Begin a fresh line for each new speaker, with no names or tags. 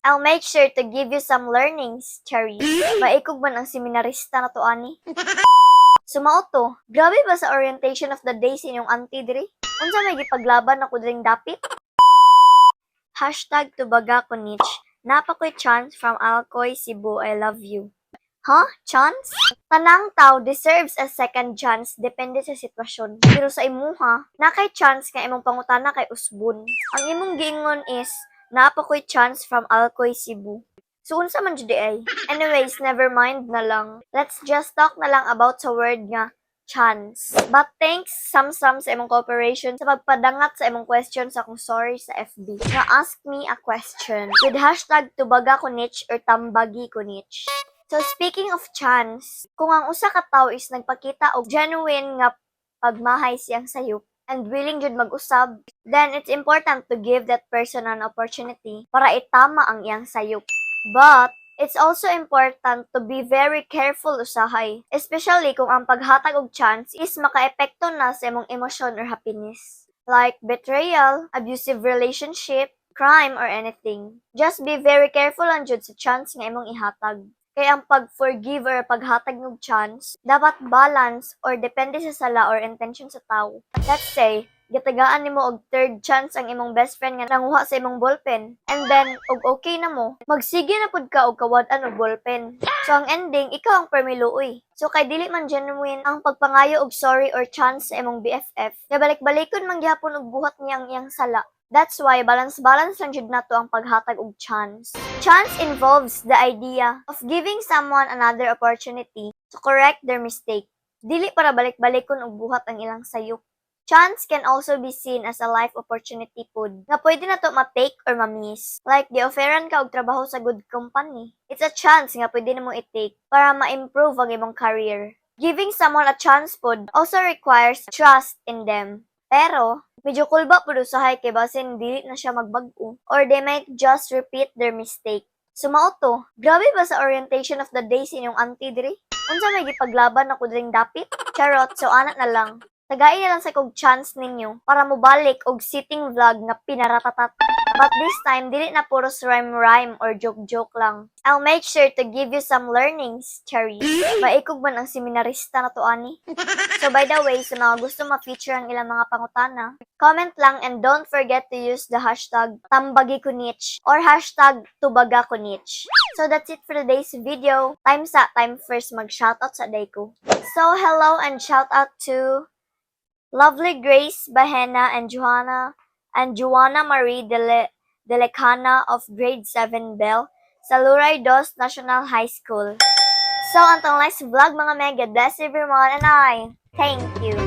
I'll make sure to give you some learnings, Cherry. Maikog man ang seminarista na to, ani. Sumao to, grabe ba sa orientation of the day sa inyong auntie diri? Unsa may gipaglaban ako diring dapit? Hashtag tubaga ko Nitch. Napakoy chance from Alcoy, Cebu, I love you. Huh? Chance? Tanang tao deserves a second chance depende sa sitwasyon. Pero sa imuha, na kay chance nga imong pangutana kay usbon. Ang imong giingon is, napakoy chance from Alcoy, Cebu. So, unsa man jud ay? Anyways, never mind na lang. Let's just talk na lang about sa word nga chance. But thanks Sam-Sam sa imong cooperation sa pagpadangat sa imong question sa akong story sa FB. Nga ask me a question with hashtag tubaga ko Nitch or tambagi ko Nitch. So speaking of chance, kung ang usa ka tawo is nagpakita og genuine nga pagmahay siyang sayop and willing jud mag-usab, then it's important to give that person an opportunity para itama ang iyang sayop. But it's also important to be very careful usahay, especially kung ang paghatag og chance is makaepekto na sa imong emosyon or happiness. Like betrayal, abusive relationship, crime, or anything. Just be very careful lang jud sa chance nga imong ihatag. Kaya ang pag-forgive or paghatag ng chance, dapat balance or depende sa sala or intention sa tao. Let's say, gitagaan nimo og third chance ang imong best friend nga nanguha sa imong ballpen. And then, og okay na mo, magsige na pud ka og kawad-an og ballpen. So ang ending, ikaw ang permiluoy. So kay dili man genuine ang pagpangayo og sorry or chance sa imong BFF, nga balik-balikon man gyapon og buhat niyang iyang sala. That's why balance-balance lang jud nato ang paghatag og chance. Chance involves the idea of giving someone another opportunity to correct their mistake. Dili para balik-balikon og buhat ang ilang sayop. Chance can also be seen as a life opportunity pod nga pwede na to ma-take or ma-miss. Like, gi-offeran ka og trabaho sa good company. It's a chance nga pwede nimo i-take para ma-improve ang imong career. Giving someone a chance pod also requires trust in them. Pero, medyo kulba po usahay kay basin dili na siya magbag-o or they might just repeat their mistake. Sumao to, grabe ba sa orientation of the day sa inyong auntie diri? Unsa may gipaglaban ako diring dapit? Charot, so anak na lang. Tagay na lang sa kog chance ninyo para mobalik og sitting vlog na pinaratatat. But this time, dili na puros rhyme-rhyme or joke-joke lang. I'll make sure to give you some learnings, Cherry. Maikog man ang seminarista na to, ani. So by the way, sa mga gusto ma-feature ang ilang mga pangutana, comment lang and don't forget to use the hashtag tambagikunitch or hashtag tubagakunitch. So that's it for today's video. Time first mag-shoutout sa day ko. So hello and shoutout to Lovely Grace Bahena and Joanna Marie Delecana of Grade 7 Bell sa Luray Dos National High School. So, until next vlog mga mega, bless everyone and I thank you.